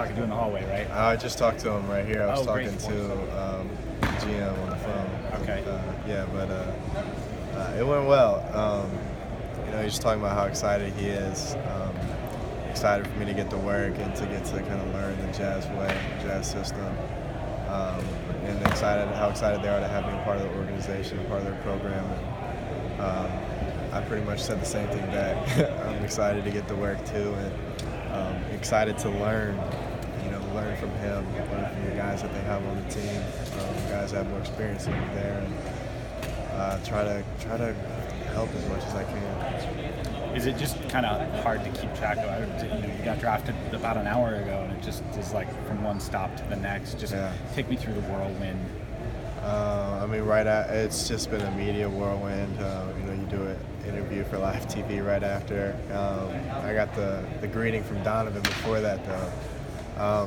talking to in the hallway, right? I just talked to him right here. I was talking great. to GM on the phone. Okay. It went well. He's just talking about how excited he is. Excited for me to get to work and to get to kind of learn the Jazz way, Jazz system. And how excited they are to have me part of the organization, part of their program. And I pretty much said the same thing back. I'm excited to get to work too, and excited to learn from him, learn from the guys that they have on the team, guys that have more experience than me there, and try to help as much as I can. Is it just kind of hard to keep track of? You got drafted about an hour ago, and it just is like from one stop to the next. Just take me through the whirlwind. It's just been a media whirlwind. You do an interview for live TV right after. I got the greeting from Donovan before that, though.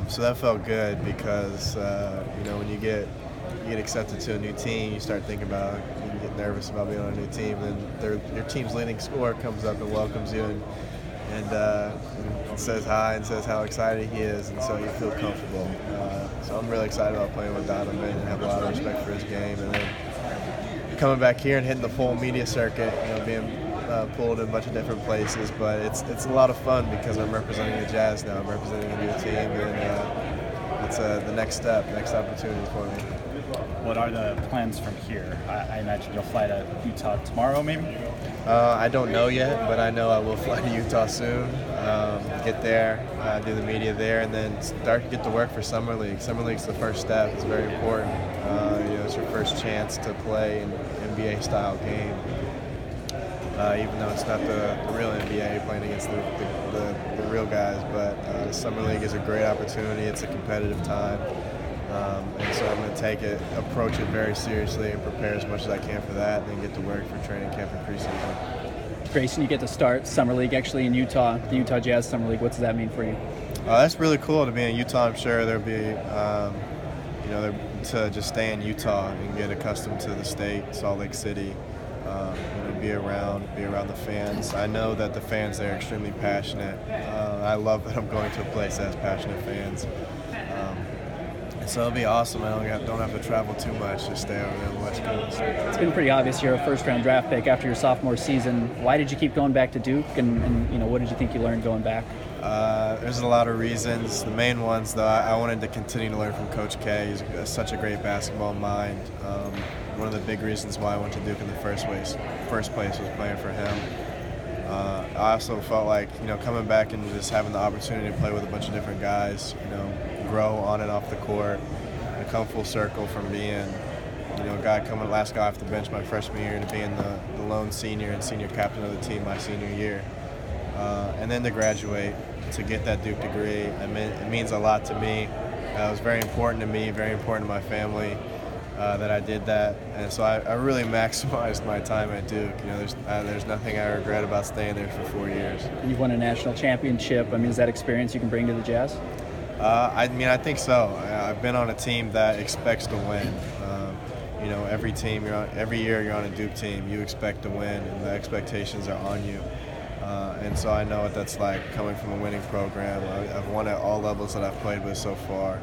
So that felt good because, when you get accepted to a new team, you start thinking about, you get nervous about being on a new team, and your team's leading scorer comes up and welcomes you and says hi and says how excited he is, and so you feel comfortable. So I'm really excited about playing with Donovan and have a lot of respect for his game. And then coming back here and hitting the full media circuit, being pulled in a bunch of different places, but it's a lot of fun because I'm representing the Jazz now. I'm representing a new team, and it's the next opportunity for me. What are the plans from here? I imagine you'll fly to Utah tomorrow, maybe? I don't know yet, but I know I will fly to Utah soon. Get there, do the media there, and then get to work for Summer League. Summer League's the first step. It's very important. It's your first chance to play an NBA-style game. Even though it's not the real NBA, playing against the real guys. But Summer League is a great opportunity. It's a competitive time. And so I'm going to approach it very seriously and prepare as much as I can for that, and then get to work for training camp and preseason. Grayson, you get to start Summer League actually in Utah, the Utah Jazz Summer League. What does that mean for you? That's really cool to be in Utah. I'm sure there'll be, to just stay in Utah and get accustomed to the state, Salt Lake City, be around the fans. I know that the fans there are extremely passionate. I love that I'm going to a place that has passionate fans. So it'll be awesome. I don't have to travel too much, just stay over there on the West Coast. It's been pretty obvious you're a first-round draft pick after your sophomore season. Why did you keep going back to Duke, and what did you think you learned going back? There's a lot of reasons. The main ones, though, I wanted to continue to learn from Coach K. He's such a great basketball mind. One of the big reasons why I went to Duke in the first place was playing for him. I also felt like, coming back and just having the opportunity to play with a bunch of different guys, grow on and off the court, and come full circle from being, last guy off the bench my freshman year to being the lone senior and senior captain of the team my senior year. And then to graduate, to get that Duke degree, it means a lot to me. It was very important to me, very important to my family that I did that. And so I really maximized my time at Duke. There's nothing I regret about staying there for 4 years. You've won a national championship. Is that experience you can bring to the Jazz? I think so. I've been on a team that expects to win. Every year you're on a Duke team, you expect to win, and the expectations are on you. And so I know what that's like coming from a winning program. I've won at all levels that I've played with so far,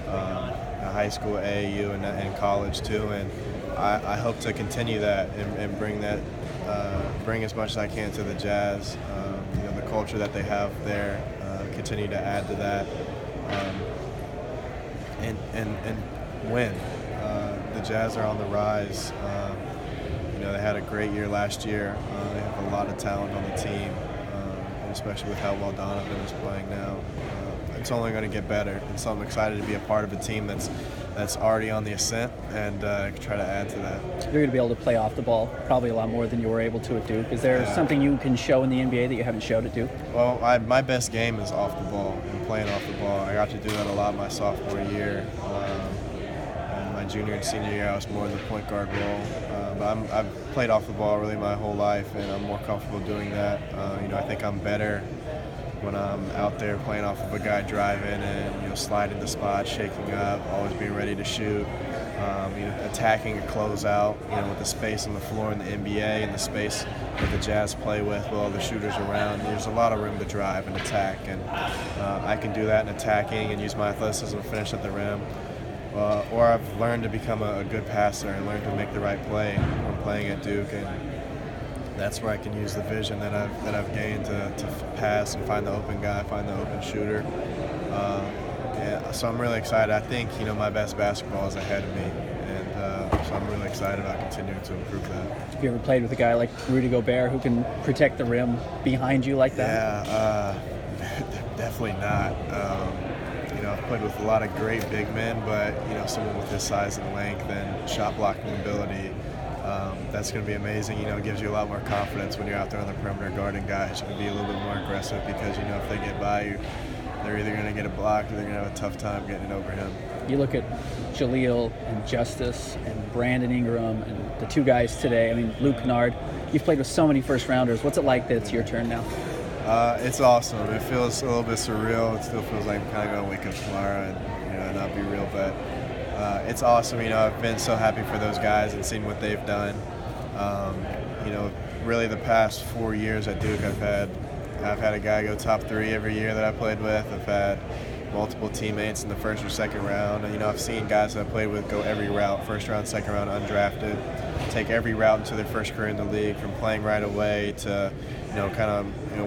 high school, AAU, and college too. And I hope to continue that and bring as much as I can to the Jazz. The culture that they have there, continue to add to that. And win. The Jazz are on the rise. They had a great year last year. They have a lot of talent on the team, and especially with how well Donovan is playing now. It's only going to get better, and so I'm excited to be a part of a team that's already on the ascent and try to add to that. You're going to be able to play off the ball probably a lot more than you were able to at Duke. Is there something you can show in the NBA that you haven't showed at Duke? Well, my best game is off the ball and playing off the ball. I got to do that a lot my sophomore year. And my junior and senior year, I was more in the point guard role. But I've played off the ball really my whole life, and I'm more comfortable doing that. I think I'm better when I'm out there playing off of a guy driving and sliding the spot, shaking up, always being ready to shoot. Attacking a closeout, with the space on the floor in the NBA and the space that the Jazz play with all the shooters around. There's a lot of room to drive and attack, and I can do that in attacking and use my athleticism to finish at the rim. Or I've learned to become a good passer and learned to make the right play when playing at Duke, and that's where I can use the vision that I've gained to pass and find the open guy, find the open shooter. So I'm really excited. I think my best basketball is ahead of me, and so I'm really excited about continuing to improve that. Have you ever played with a guy like Rudy Gobert who can protect the rim behind you like that? Yeah, definitely not. I've played with a lot of great big men, but someone with his size and length and shot blocking ability, that's going to be amazing. It gives you a lot more confidence when you're out there on the perimeter guarding guys. You can be a little bit more aggressive because if they get by you, they're either going to get a block or they're going to have a tough time getting it over him. You look at Jaleel and Justice and Brandon Ingram and the two guys today. I mean, Luke Kennard. You've played with so many first-rounders. What's it like that it's your turn now? It's awesome. It feels a little bit surreal. It still feels like I'm kind of going to wake up tomorrow and not be real, but it's awesome. I've been so happy for those guys and seen what they've done. Really the past 4 years at Duke, I've had a guy go top 3 every year that I played with. I've had multiple teammates in the first or second round. And, I've seen guys that I played with go every route, first round, second round, undrafted, take every route into their first career in the league, from playing right away to,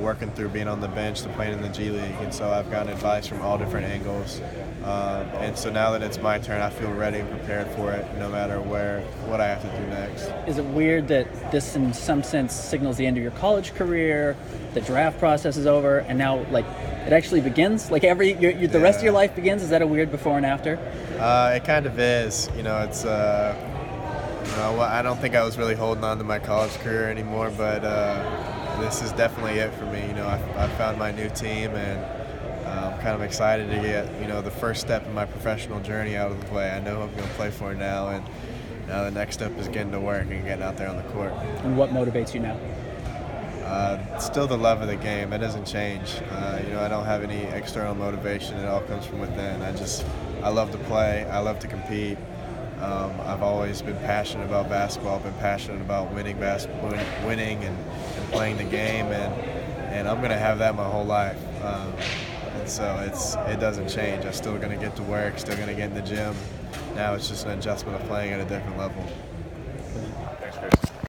working through being on the bench to playing in the G League. And so I've gotten advice from all different angles. And so now that it's my turn, I feel ready and prepared for it, no matter what I have to do next. Is it weird that this, in some sense, signals the end of your college career? The draft process is over, and now, it actually begins? The rest of your life begins? Is that a weird before and after? It kind of is. It's. I don't think I was really holding on to my college career anymore, but this is definitely it for me. I found my new team, and I'm kind of excited to get the first step in my professional journey out of the way. I know who I'm going to play for now, and now the next step is getting to work and getting out there on the court. And what motivates you now? Still the love of the game. It doesn't change. I don't have any external motivation. It all comes from within. I love to play. I love to compete. I've always been passionate about basketball. I've been passionate about winning and playing the game, and I'm going to have that my whole life. And so it doesn't change. I'm still going to get to work, still going to get in the gym. Now it's just an adjustment of playing at a different level.